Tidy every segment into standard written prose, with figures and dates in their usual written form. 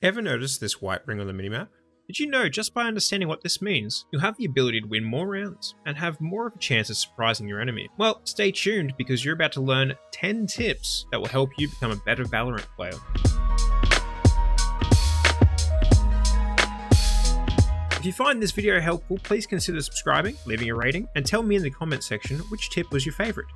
Ever notice this white ring on the minimap? Did you know just by understanding what this means, you'll have the ability to win more rounds and have more of a chance of surprising your enemy? Well, stay tuned because you're about to learn 10 tips that will help you become a better Valorant player. If you find this video helpful, please consider subscribing, leaving a rating, and tell me in the comment section which tip was your favorite.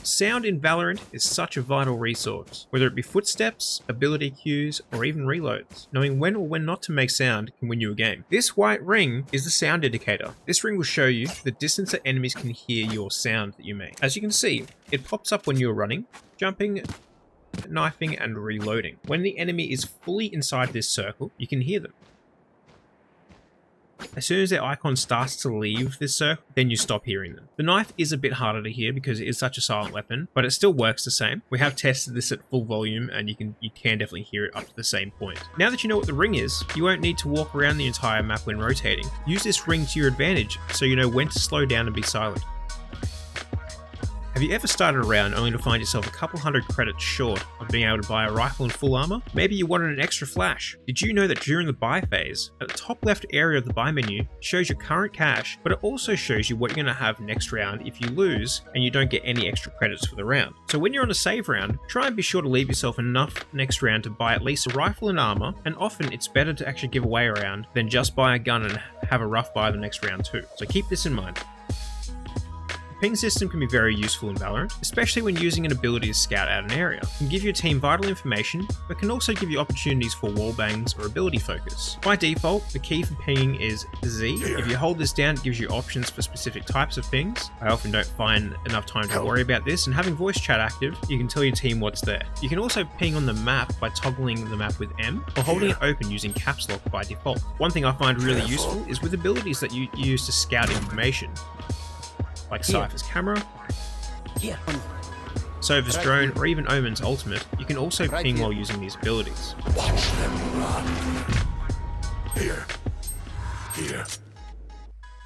Sound in Valorant is such a vital resource, whether it be footsteps, ability cues, or even reloads. Knowing when or when not to make sound can win you a game. This white ring is the sound indicator. This ring will show you the distance that enemies can hear your sound that you make. As you can see, it pops up when you're running, jumping, knifing, and reloading. When the enemy is fully inside this circle, you can hear them. As soon as their icon starts to leave this circle, then you stop hearing them. The knife is a bit harder to hear because it is such a silent weapon, but it still works the same. We have tested this at full volume and you can definitely hear it up to the same point. Now that you know what the ring is, you won't need to walk around the entire map when rotating. Use this ring to your advantage so you know when to slow down and be silent. Have you ever started a round only to find yourself a couple hundred credits short of being able to buy a rifle and full armor? Maybe you wanted an extra flash. Did you know that during the buy phase, at the top left area of the buy menu shows your current cash, but it also shows you what you're going to have next round if you lose and you don't get any extra credits for the round. So when you're on a save round, try and be sure to leave yourself enough next round to buy at least a rifle and armor, and often it's better to actually give away a round than just buy a gun and have a rough buy the next round too. So keep this in mind. The ping system can be very useful in Valorant, especially when using an ability to scout out an area. It can give your team vital information, but can also give you opportunities for wall bangs or ability focus. By default, the key for pinging is Z. If you hold this down, it gives you options for specific types of pings. I often don't find enough time to worry about this, and having voice chat active, you can tell your team what's there. You can also ping on the map by toggling the map with M, or holding it open using caps lock by default. One thing I find really useful is with abilities that you use to scout information, like Cypher's camera, Sova's drone, or even Omen's ultimate. You can also ping while using these abilities. Watch them run. Here.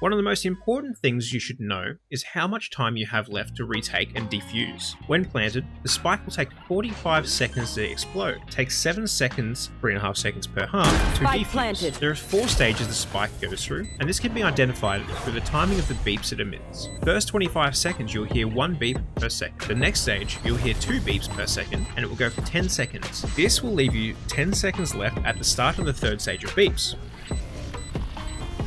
One of the most important things you should know is how much time you have left to retake and defuse. When planted, the spike will take 45 seconds to explode. It takes 7 seconds, 3.5 seconds per half, to defuse. Planted. There are 4 stages the spike goes through, and this can be identified through the timing of the beeps it emits. First 25 seconds you'll hear 1 beep per second. The next stage you'll hear 2 beeps per second, and it will go for 10 seconds. This will leave you 10 seconds left at the start of the third stage of beeps.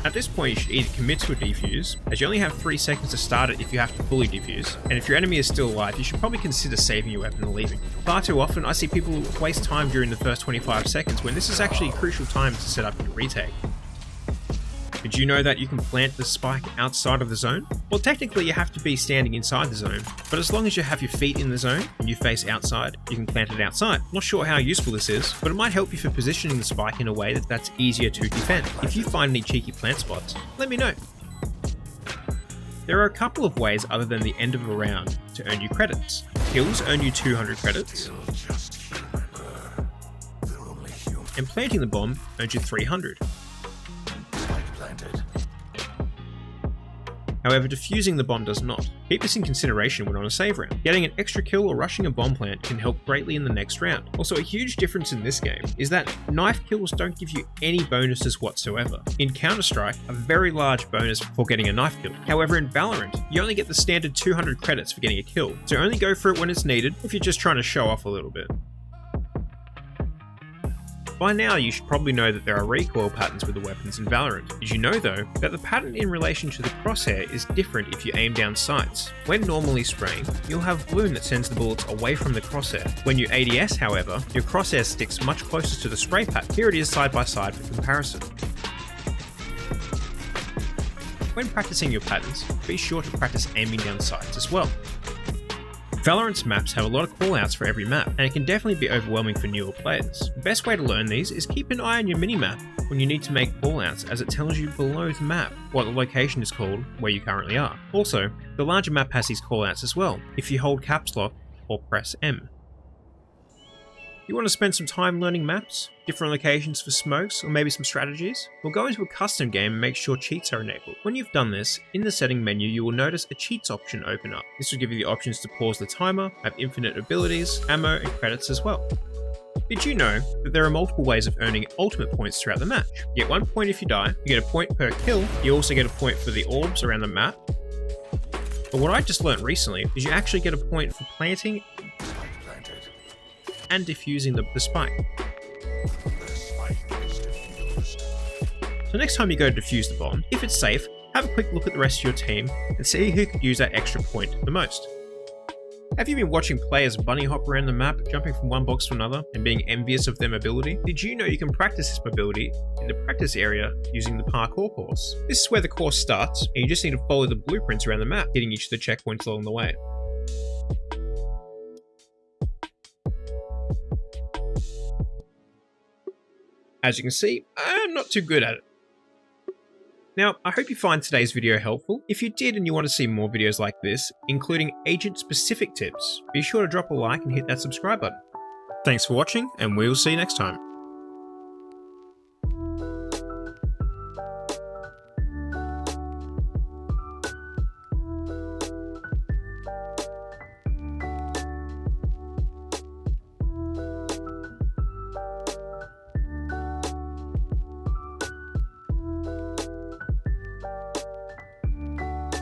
At this point you should either commit to a defuse, as you only have 3 seconds to start it if you have to fully defuse, and if your enemy is still alive you should probably consider saving your weapon and leaving. Far too often I see people waste time during the first 25 seconds when this is actually a crucial time to set up your retake. Did you know that you can plant the spike outside of the zone? Well, technically you have to be standing inside the zone, but as long as you have your feet in the zone and you face outside, you can plant it outside. Not sure how useful this is, but it might help you for positioning the spike in a way that's easier to defend. If you find any cheeky plant spots, let me know. There are a couple of ways other than the end of a round to earn you credits. Kills earn you 200 credits, and planting the bomb earns you 300. However, defusing the bomb does not. Keep this in consideration when on a save round. Getting an extra kill or rushing a bomb plant can help greatly in the next round. Also, a huge difference in this game is that knife kills don't give you any bonuses whatsoever. In Counter-Strike, a very large bonus for getting a knife kill. However, in Valorant, you only get the standard 200 credits for getting a kill, so only go for it when it's needed if you're just trying to show off a little bit. By now you should probably know that there are recoil patterns with the weapons in Valorant. Did you know though, that the pattern in relation to the crosshair is different if you aim down sights? When normally spraying, you'll have bloom that sends the bullets away from the crosshair. When you ADS however, your crosshair sticks much closer to the spray pattern. Here it is side by side for comparison. When practicing your patterns, be sure to practice aiming down sights as well. Valorant's maps have a lot of callouts for every map, and it can definitely be overwhelming for newer players. The best way to learn these is keep an eye on your minimap when you need to make callouts, as it tells you below the map what the location is called where you currently are. Also, the larger map has these callouts as well, if you hold caps lock or press M. You want to spend some time learning maps, different locations for smokes, or maybe some strategies? Well, go into a custom game and make sure cheats are enabled. When you've done this, in the setting menu you will notice a cheats option open up. This will give you the options to pause the timer, have infinite abilities, ammo, and credits as well. Did you know that there are multiple ways of earning ultimate points throughout the match? You get 1 point if you die, you get a point per kill, you also get a point for the orbs around the map. But what I just learned recently is you actually get a point for planting and defusing the spike. So next time you go to defuse the bomb, if it's safe, have a quick look at the rest of your team and see who could use that extra point the most. Have you been watching players bunny hop around the map, jumping from one box to another and being envious of their mobility? Did you know you can practice this mobility in the practice area using the parkour course? This is where the course starts, and you just need to follow the blueprints around the map, getting each of the checkpoints along the way. As you can see, I'm not too good at it. Now, I hope you find today's video helpful. If you did and you want to see more videos like this, including agent-specific tips, be sure to drop a like and hit that subscribe button. Thanks for watching, and we'll see you next time.